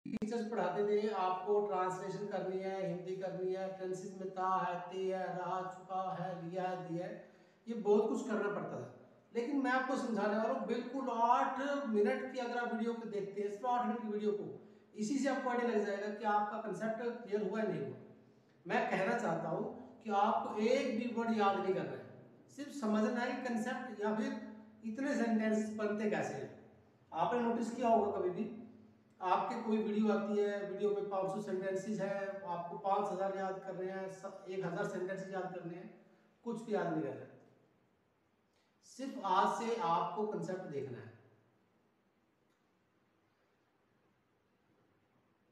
Teachers पढ़ाते थे आपको ट्रांसलेशन करनी है, हिंदी करनी है, टेंसेस में था है, ते है, रहा, चुका है, लिया है, दिया है, ये बहुत कुछ करना पड़ता था। लेकिन मैं आपको समझाने वाला हूँ बिल्कुल 8 मिनट की, अगर आप वीडियो को देखते हैं सिर्फ 8 मिनट की वीडियो को, इसी से आपको आइडिया लग जाएगा कि आपका कंसेप्ट क्लियर हुआ है नहीं हुआ। मैं कहना चाहता हूँ कि आपको एक भी वर्ड याद नहीं करना है, सिर्फ समझना है कि कंसेप्ट या फिर इतने सेंटेंस बनते कैसे हैं। आपने नोटिस किया होगा कभी भी आपके कोई वीडियो आती है, वीडियो में 500 सेंटेंसेस है, आपको 5000 याद करने हैं, 1000 सेंटेंसेस याद करने हैं, कुछ भी याद नहीं करना है। सिर्फ आज से आपको कंसेप्ट देखना है।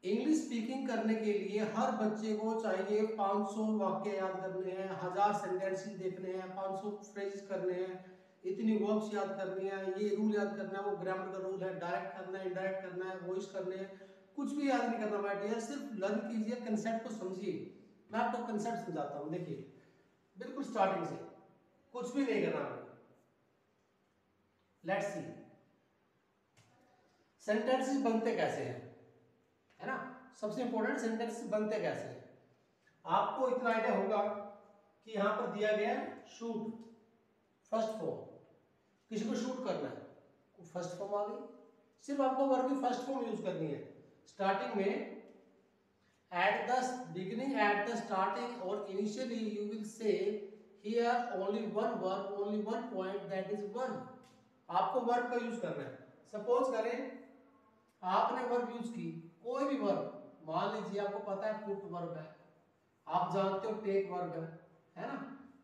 इंग्लिश स्पीकिंग करने के लिए हर बच्चे को चाहिए 500 वाक्य याद करने हैं, 1000 सेंटेंसेस देखने हैं, 500 फ्रेजेस करने हैं, इतनी वर्ब्स याद करनी है, ये रूल याद करना है, वो ग्रामर का रूल है, डायरेक्ट करना है, इनडायरेक्ट करना है, वॉइस करने हैं, कुछ भी याद नहीं करना माय डियर, सिर्फ लर्न कीजिए, कंसेप्ट को समझिए। मैं आपको कंसेप्ट समझाता हूँ, देखिए बिल्कुल स्टार्टिंग से, कुछ भी नहीं करना। लेट्स सी सेंटेंसेस बनते कैसे हैं, है ना। सबसे इंपॉर्टेंट सेंटेंसेस बनते कैसे हैं। आपको इतना आइडिया होगा कि यहां पर दिया गया है शूट, फर्स्ट फॉर्म, किसी को शूट करना है, फर्स्ट फॉर्म आ गई, सिर्फ आपको वर्ब की फर्स्ट फॉर्म यूज करनी है। स्टार्टिंग में at the beginning, at the starting और initially you will see here only one verb, only one point, that is verb. आपको वर्ब का यूज करना है। सपोज करें आपने वर्ब यूज की, कोई भी वर्ब, मान लीजिए आपको पता है पुट वर्ब है, आप जानते हो टेक वर्ब है ना,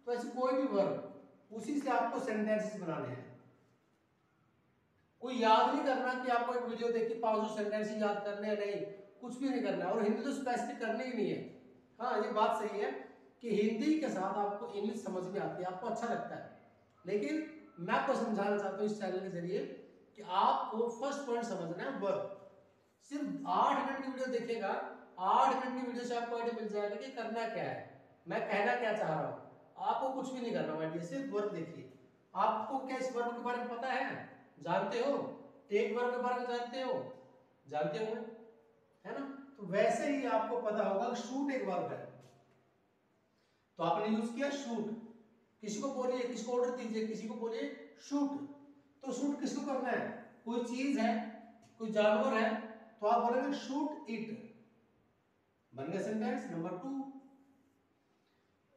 तो ऐसे कोई भी वर्ब, उसी से आपको सेंटेंसेस बनाने हैं। कोई याद नहीं करना कि आपको एक वीडियो देखी 500 सेंटेंसेस याद करने हैं, नहीं, कुछ भी नहीं करना है। और हिंदी तो स्पेसिफिक करनी ही नहीं है। हाँ, ये बात सही है कि हिंदी के साथ आपको इंग्लिश समझ में आती है, आपको अच्छा लगता है, लेकिन मैं आपको समझाना चाहता हूँ इस चैनल के जरिए कि आपको फर्स्ट पॉइंट समझना है वर्ब। सिर्फ 8 मिनट की वीडियो देखेगा, 8 मिनट की वीडियो से आपको आइडिया मिल जाएगा कि करना क्या है, मैं कहना क्या चाह रहा हूं। आपको कुछ भी नहीं करना आइडिया, सिर्फ वर्ब देखिए। आपको क्या इस वर्ब के बारे में पता है, जानते हो, टेक वर्ब के बारे में जानते हो, जानते हो, है ना। तो वैसे ही आपको पता होगा शूट एक वर्ब है, तो आपने यूज किया शूट। किसी को बोलिए, किसको ऑर्डर दीजिए, किसी को बोलिए शूट, तो शूट किसको करना है, कोई चीज है, कोई जानवर है, तो आप बोलेंगे शूट इट, बन गया सेंटेंस नंबर 2।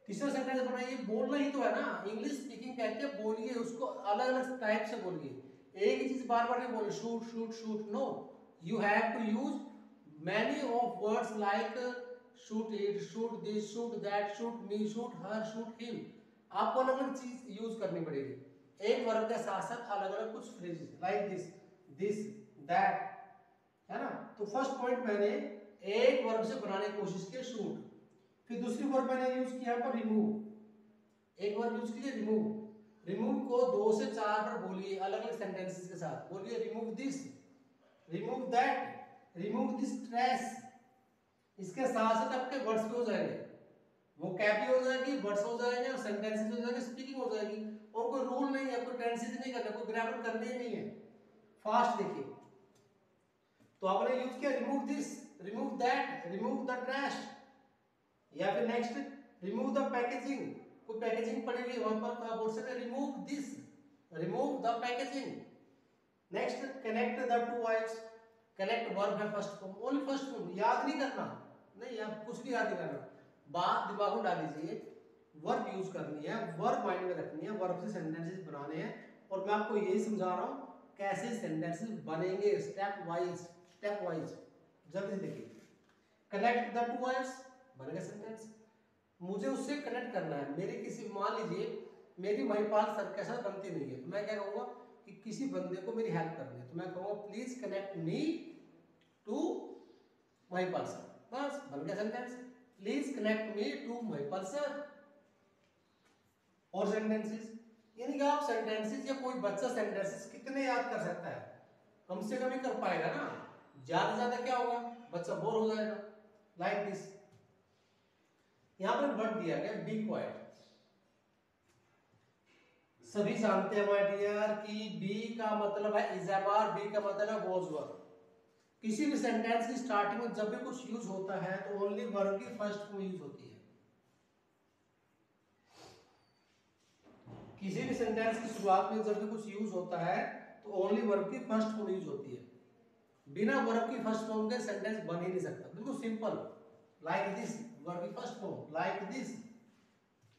तीसरा सेंटेंस बनाइए, बोलना ही तो है ना, इंग्लिश स्पीकिंग कहते हैं बोलिए, उसको अलग अलग टाइप से बोलिए, एक ही चीज बार बार नहीं बोले shoot shoot shoot, no, you have to use many of words like shoot it, shoot this, shoot that, shoot me, shoot her, shoot him. आपको अलग अलग चीज यूज करनी पड़ेगी, एक वर्ब के साथ साथ अलग अलग कुछ फ्रेजेस लाइक दिस दैट, है ना। तो फर्स्ट पॉइंट मैंने एक वर्ब से बनाने की कोशिश की शूट। फिर दूसरी वर्ब मैंने यूज किया पर रिमूव, एक वर्ब यूज की रिमूव। रिमूव को 2 से 4 बार बोलिए अलग अलग सेंटेंसेस के साथ, बोलिए remove this, remove that, remove this trash. इसके साथ साथ आपके वर्ड्स भी हो जाएंगे, वो कैप भी हो जाएगी, वर्ड्स हो जाएंगे और सेंटेंसेस हो जाएंगे, स्पीकिंग हो जाएगी। और कोई रूल नहीं है, कोई टेंसेस नहीं करना, कोई ग्रामर करने ही नहीं है। फास्ट देखिए, तो आपने यूज किया remove this, remove that, remove the trash, या फिर नेक्स्ट रिमूव द पैकेजिंग, कोई पैकेजिंग पड़ी हुई वहां पर, तो आप बोल सकते remove this, remove the packaging. Next connect the two words, connect verb है first form, only first form, याद नहीं करना, नहीं आप कुछ भी याद नहीं करना, बात दिमाग में डाल लीजिए, वर्ब यूज करनी है, वर्ब माइंड में रखनी है, वर्ब से सेंटेंसेस बनाने हैं। और मैं आपको यही समझा रहा हूं कैसे सेंटेंसेस बनेंगे, स्टेप वाइज, स्टेप वाइज। जल्दी से देखिए, कनेक्ट द टू वर्ड्स, बन गया सेंटेंस। मुझे उससे कनेक्ट करना है, मेरी किसी, मान लीजिए मेरी महिपाल सर के साथ बनती नहीं है, तो मैं क्या कहूंगा कि किसी बंदे को मेरी हेल्प करनी है, तो मैं कहूंगा please connect me to Mahipal sir, बस बन गया sentence, please connect me to Mahipal sir. और सेंटेंसेस, यानी कि आप सेंटेंसेस, या कोई बच्चा सेंटेंसेस कितने याद कर सकता है, कम से कम ही कर पाएगा ना, ज्यादा ज्यादा क्या होगा, बच्चा बोर हो जाएगा। लाइक दिस, यहां पर वर्ड दिया गया बी क्वाइट, सभी जानते हैं माय डियर कि बी का मतलब है इजाबार, बी का मतलब है वॉज वर्ब। किसी भी सेंटेंस की स्टार्टिंग में जब भी कुछ यूज होता है तो ओनली वर्ब की फर्स्ट फॉर्म यूज होती है। किसी भी सेंटेंस की शुरुआत में जब भी कुछ यूज होता है तो ओनली वर्ब की फर्स्ट फॉर्म यूज होती है। बिना वर्ब की फर्स्ट फॉर्म के सेंटेंस बन ही नहीं सकता। बिल्कुल सिंपल, लाइक दिस, वर्ब की first form like this,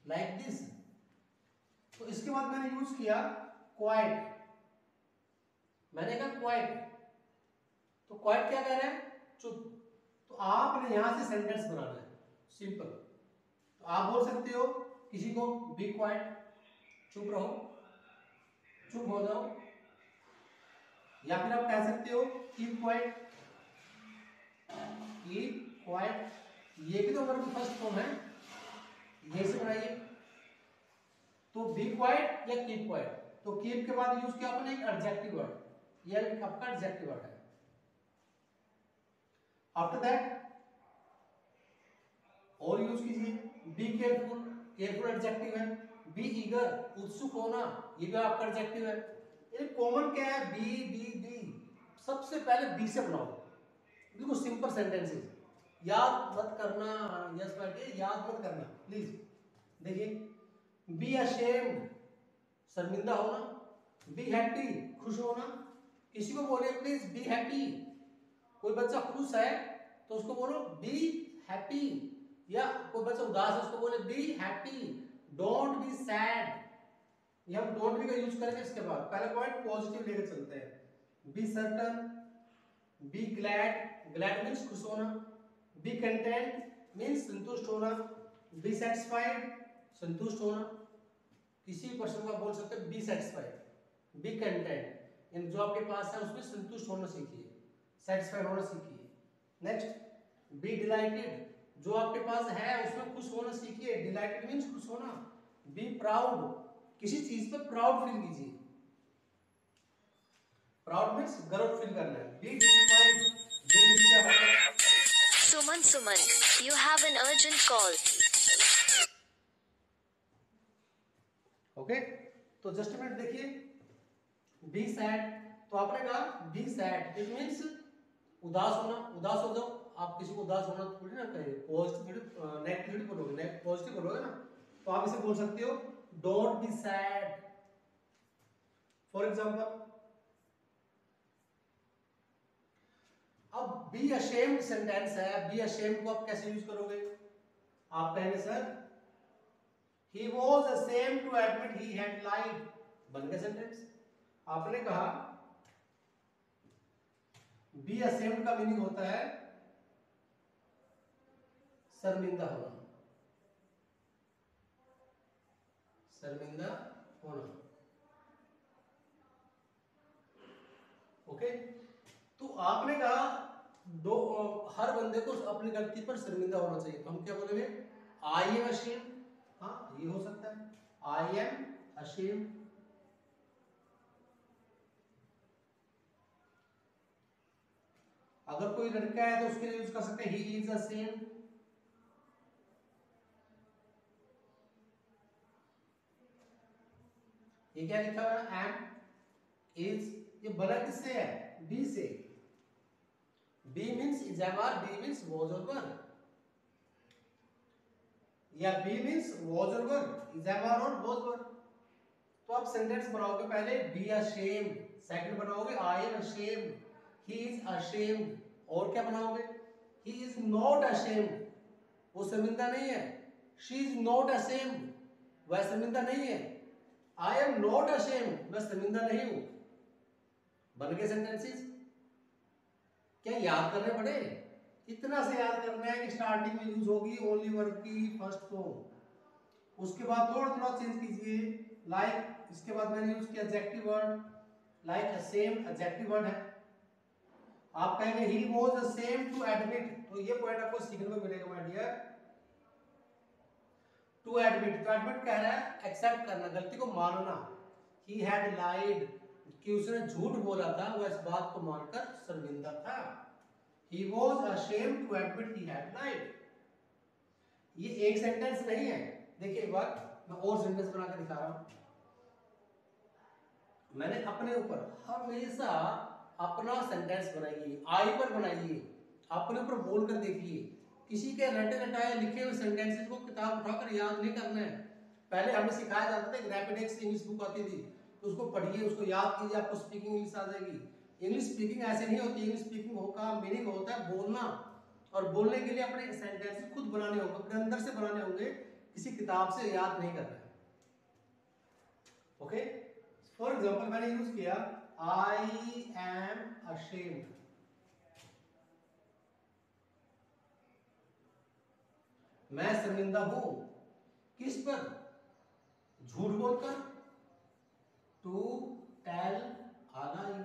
like this. तो इसके बाद मैंने यूज किया क्वाइट। मैंने कहा क्वाइट, तो क्वाइट क्या कह रहा है? चुप। तो आपने यहां से सेंटेंस बनाना है, सिंपल। तो आप बोल सकते हो किसी को बी क्वाइट, चुप रहो, चुप हो जाओ, या फिर आप कह सकते हो कीप क्वाइट, कीप क्वाइट। ये भी तो वर्ब की फर्स्ट फॉर्म है, ये से बनाइए। तो बी क्वाइट या कीप क्वाइट। तो कीप के बाद यूज किया आपने एक एडजेक्टिव वर्ड, ये आपका एडजेक्टिव वर्ड है। आफ्टर दैट और यूज कीजिए बी केयरफुल, केयरफुल एडजेक्टिव है। बी ईगर, उत्सुक होना, ये भी आपका एडजेक्टिव है। ये कॉमन क्या है? Be be be. सबसे पहले बी से बनाओ, बिल्कुल सिंपल सेंटेंसेस। याद मत करना, यस बेटे याद मत करना प्लीज। देखिए बी अशेम्ड, शर्मिंदा होना। बी हैप्पी, खुश होना। किसी को बोले प्लीज बी हैप्पी। कोई बच्चा खुश है तो उसको बोलो बी हैप्पी, या कोई बच्चा उदास है उसको बोले be happy. Don't be sad, ये हम डोंट बी का यूज करेंगे इसके बाद। पहले पॉइंट पॉजिटिव लेकर चलते हैं। Be certain, be glad, glad means खुश होना। बी कंटेंट मीन्स संतुष्ट होना। बी सेटिस्फाइड, संतुष्ट होना। किसी पर्सन को बोल सकते हैं बी सेटिस्फाइड, बी कंटेंट, इन जो आपके पास है उसमें संतुष्ट होना सीखिए, सेटिस्फाइड होना सीखिए। नेक्स्ट बी डिलाइटेड, जो आपके पास है उसमें खुश होना सीखिए, डिलाइटेड मीन्स खुश होना। बी प्राउड, किसी चीज पर प्राउड फील कीजिए, प्राउड मीन्स गर्व फील करना है। बी डिसअपॉइंटेड, दिल निश्चय होना। Suman, you have an urgent call. Okay, तो जस्ट मिनट देखिए। बी सैड, तो आपने कहा बी सैड, इट मीन्स उदास होना, उदास हो जाओ। आप किसी को उदास होना थोड़ी ना कहेंगे, पॉजिटिव नेगेटिव बोलोगे, पॉजिटिव बोलोगे ना। तो आप इसे बोल सकते हो don't be sad. For example अब बी अशेम्ड सेंटेंस है, बी अशेम्ड को आप कैसे यूज करोगे? आप कहेंगे sir he was ashamed to admit he had lied, बन गया सेंटेंस। आपने कहा बी अशेम्ड का मीनिंग होता है शर्मिंदा होना, शर्मिंदा होना। ओके, तो आपने कहा दो हर बंदे को अपनी गलती पर शर्मिंदा होना चाहिए, तो हम क्या बोलेंगे? आई एम अशेम्ड। हाँ ये हो सकता है, आई एम अशेम्ड। अगर कोई लड़का है तो उसके लिए यूज कर सकते हैं ही इज अशेम्ड। ये क्या लिखा हुआ है? एम, इज, ये बना किससे है? बी से। Be means is am are, be means was और वर, या बी मीन्स वॉज और वर, इज एम आर और वॉज वर। तो आप सेंटेंस बनाओगे पहले बी अशेम्ड, सेकंड बनाओगे I am ashamed, he is ashamed, और क्या बनाओगे? ही इज नॉट अशेम्ड, वो शर्मिंदा नहीं है। शी इज नॉट अशेम्ड, वह शर्मिंदा नहीं है। आई एम नॉट अशेम्ड, मैं शर्मिंदा नहीं हूं। बन गए सेंटेंसेस। क्या याद करने पड़े? इतना से याद करना है कि स्टार्टिंग में यूज होगी ओनली वर्ब की फर्स्ट फॉर्म। उसके बाद थोड़ा थोड़ा चेंज कीजिए, लाइक इसके बाद मैंने यूज किया adjective word, like ashamed adjective word है। आप कहेंगे he was ashamed to admit, तो ये पॉइंट आपको सीखने को मिलेगा माय डियर। टू एडमिट, तो एडमिट कह रहा है एक्सेप्ट करना, गलती को मानना। ही हैड लाइड, कि उसने झूठ बोला था, वह इस बात को मानकर शर्मिंदा था। He was ashamed to admit he had lied. ये एक सेंटेंस नहीं है, देखिए एक बार मैं और सेंटेंस बना के दिखा रहा हूं। मैंने अपने ऊपर हमेशा अपना सेंटेंस बनाइए, आई पर बनाइए, अपने ऊपर बोल कर देखिए। किसी के रटे रटाए लिखे हुए सेंटेंसेस को किताब उठाकर याद नहीं करना है। पहले हमें सिखाया जाता था, रैपिडेक्स इंग्लिश बुक आती थी, तो उसको पढ़िए, उसको याद कीजिए, आपको स्पीकिंग इंग्लिश आ जाएगी। इंग्लिश स्पीकिंग ऐसे नहीं होती। इंग्लिश स्पीकिंग का मीनिंग होता है बोलना, और बोलने के लिए अपने सेंटेंस खुद बनाने होंगे, अपने अंदर से बनाने होंगे, किसी किताब से याद नहीं करना है। ओके, फॉर एग्जांपल मैंने यूज किया आई एम अशेम्ड। मैं शर्मिंदा हूं, किस पर? झूठ बोलकर, टू टेल अ लाई।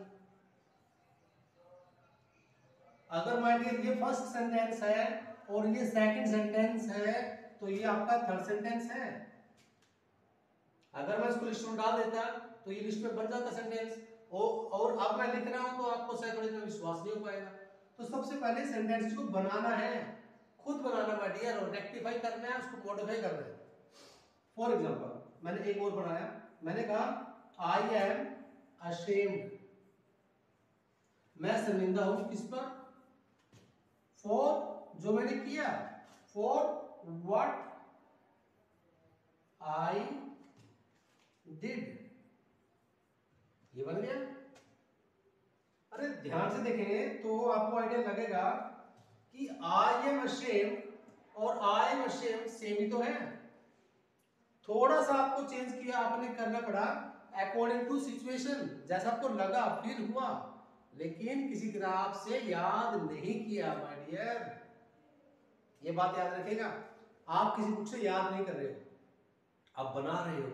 अगर मान लीजिए ये फर्स्ट सेंटेंस है और ये सेकंड सेंटेंस है, तो ये आपका थर्ड सेंटेंस है। अगर मैं इसको लिस्ट में डाल देता तो ये लिस्ट में बन जाता सेंटेंस, और अब मैं लिख रहा हूं तो आपको शायद इतना विश्वास नहीं हो पाएगा। तो सबसे पहले सेंटेंस को बनाना है, खुद बनाना है डियर, और रेक्टिफाई करना है, उसको मॉडिफाई करना है। फॉर एग्जांपल मैंने एक और बनाया, मैंने कहा आई एम अशेम्ड, मैं शर्मिंदा हूं, किस पर? फॉर जो मैंने किया, फॉर व्हाट आई डिड, ये बन गया। अरे ध्यान से देखेंगे तो आपको आइडिया लगेगा कि आई एम अशेम्ड और आई एम अशेम्ड सेम ही तो है। थोड़ा सा आपको चेंज किया, आपने करना पड़ा अकॉर्डिंग टू सिचुएशन, जैसा आपको लगा, फील हुआ, लेकिन किसी किताब से याद नहीं किया माय डियर। ये बात याद रखिएगा, आप किसी बुक से याद नहीं कर रहे हो, आप बना रहे हो।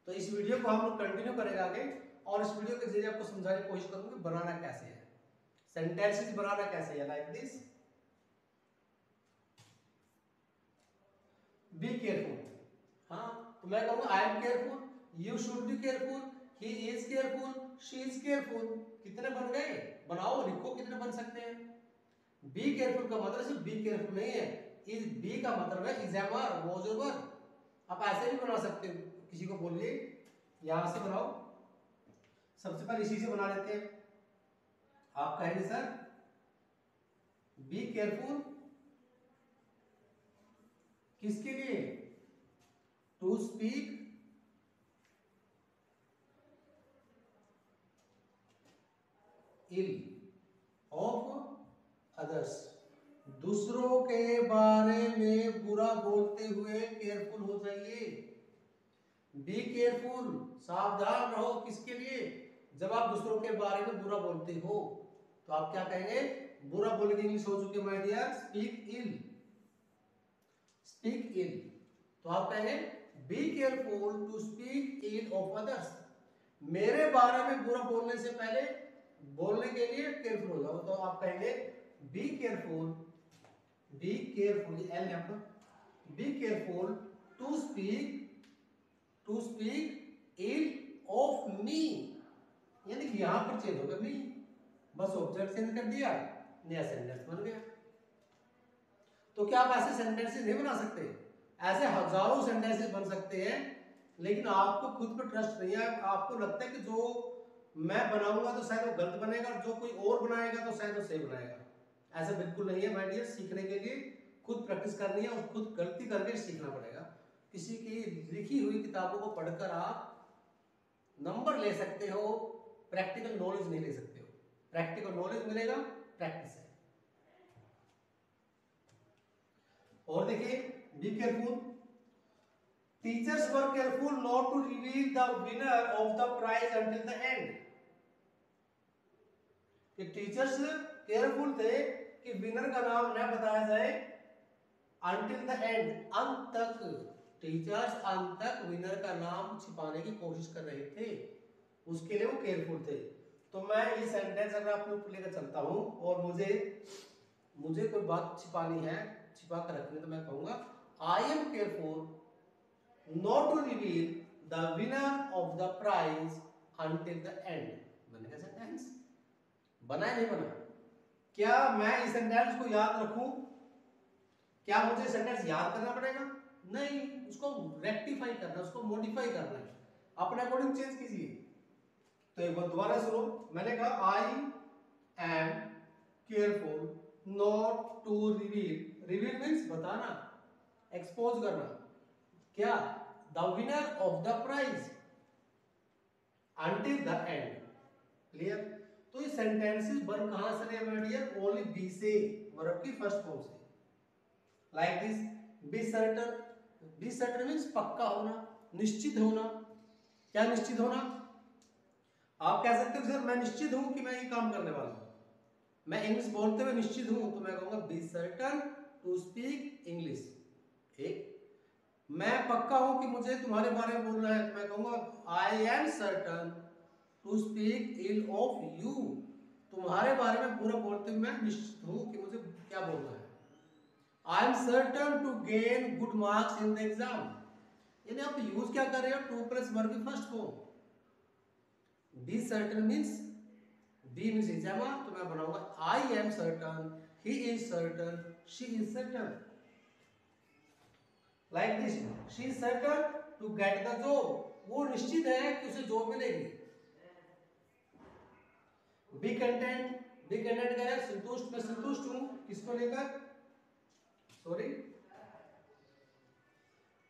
तो इस वीडियो को हम लोग कंटिन्यू करेंगे आगे, और इस वीडियो के जरिए आपको समझाने की कोशिश करूंगी बनाना कैसे है, सेंटेंसेस बनाना कैसे है, लाइक दिस। बी केयरफुल, हाँ तो मैं कहूंगा I am careful, you should be careful, he is careful, she is careful. कितने बन गए? बनाओ, लिखो कितने बन सकते हैं। बी केयरफुल का मतलब सिर्फ बी केयरफुल नहीं है, इज बी का मतलब है इज एवर, वॉज ओवर। आप ऐसे भी बना सकते हो, किसी को बोलिए यहां से बनाओ। सबसे पहले इसी से बना लेते हैं। आप कहेंगे सर बी केयरफुल किसके लिए? To speak ill of others, दूसरों के बारे में बुरा बोलते हुए केयरफुल हो जाइए। बी केयरफुल, सावधान रहो, किसके लिए? जब आप दूसरों के बारे में बुरा बोलते हो तो आप क्या कहेंगे? बुरा बोलने की इंग्लिश हो चुकी है my dear, speak ill, speak ill. तो आप कहेंगे be careful to speak ill of others, मेरे बारे में बुरा बोलने से पहले बोलने के लिए केयरफुल हो जाओ। तो आप कहेंगे be careful, be careful, L यहां पर, be careful to speak ill of me, यानी कि यहां पर चेंज होगा मी, बस ऑब्जेक्ट चेंज कर दिया, नया सेंटेंस बन गया। तो क्या आप ऐसे सेंटेंसेस नहीं बना सकते? ऐसे हजारों सेंटेंसेस बन सकते हैं, लेकिन आपको खुद पर ट्रस्ट नहीं है। आपको लगता है कि जो मैं बनाऊंगा तो शायद वो गलत बनेगा, जो कोई और बनाएगा तो शायद वो सही बनाएगा। ऐसा बिल्कुल नहीं है माय डियर। सीखने के लिए खुद प्रैक्टिस करनी है और खुद गलती करके सीखना पड़ेगा। किसी की लिखी हुई किताबों को पढ़कर आप नंबर ले सकते हो, प्रैक्टिकल नॉलेज नहीं ले सकते हो। प्रैक्टिकल नॉलेज मिलेगा प्रैक्टिस से। और देखिए be careful, teachers were careful not to reveal the winner of the prize until the end. कि टीचर्स केयरफुल थे कि विनर का नाम न बताया जाए अंटिल द एंड, अंत तक। टीचर्स अंत तक विनर का नाम छिपाने की कोशिश कर रहे थे, उसके लिए वो केयरफुल थे। तो मैं ये सेंटेंस अगर अपने ऊपर लेकर चलता हूं और मुझे कोई बात छिपानी है, छिपा कर रखनी, तो मैं कहूंगा I am careful not to reveal the winner of the prize until the end. बनेगा सेंटेंस? बना है नहीं बना? क्या मैं इस सेंटेंस को याद रखूं? क्या मुझे सेंटेंस याद करना पड़ेगा? नहीं, उसको रेक्टिफाई करना, उसको मॉडिफाई करना है, अपने अकॉर्डिंग चेंज कीजिए। तो एक बार दोबारा सुनो, मैंने कहा आई am careful not to reveal. Reveal means बताना, expose करना. क्या? The winner of the prize until the end. Clear? तो ये सेंटेंसेस बन कहां से रहे मेरे डियर? ओनली बी से, वर्ब की फर्स्ट फॉर्म से. Like this, be certain. B certain means पक्का होना, निश्चित होना. क्या निश्चित होना? आप कह सकते हो सर मैं निश्चित हूं कि मैं ये काम करने वाला हूं. मैं इंग्लिश बोलते हुए निश्चित हूं तो मैं कहूंगा be certain to speak English. एक. मैं पक्का हूं कि मुझे तुम्हारे बारे में बोलना है तो मैं कहूंगा I am certain to speak ill of you. तुम्हारे बारे में पूरा बोलते हुए मैं निश्चित हूं कि मुझे क्या बोलना है. I am certain to gain good marks in the exam. यानी आप यूज क्या कर रहे हो? टू प्लस वर्ब की first form. Be certain means, be means इजामा, तो मैं बनाऊंगा I am certain, he is certain, she is certain. Like this, she is certain to get the job. वो निश्चित है कि उसे जॉब मिलेगी. B content. बी कंटेंट क्या है? संतुष्ट. मैं संतुष्ट हूं किसको लेकर? Sorry,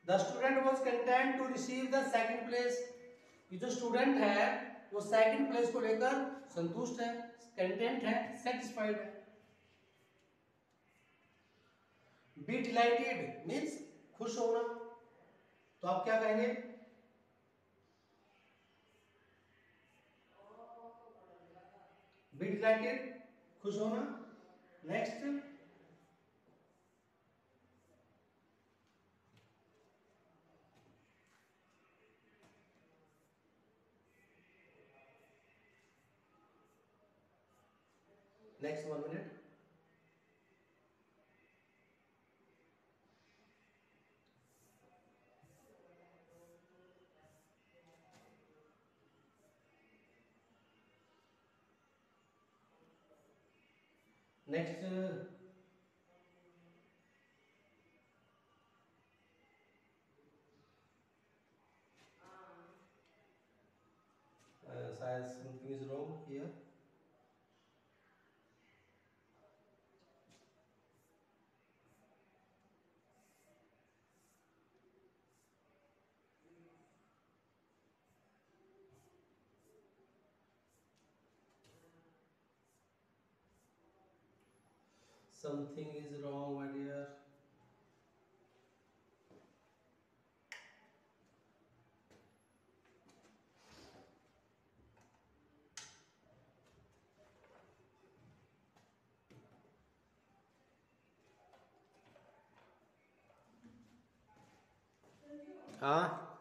the student was content to receive the second place. ये जो स्टूडेंट है वो सेकंड प्लेस को लेकर संतुष्ट है, कंटेंट है, सेटिस्फाइड है. बी डिलाइटेड मीन्स खुश होना. तो आप क्या कहेंगे? बी डिलाइटेड, खुश होना. Next, next 1 minute. नेक्स्ट, शायद something is wrong here. Something is wrong, my dear. हाँ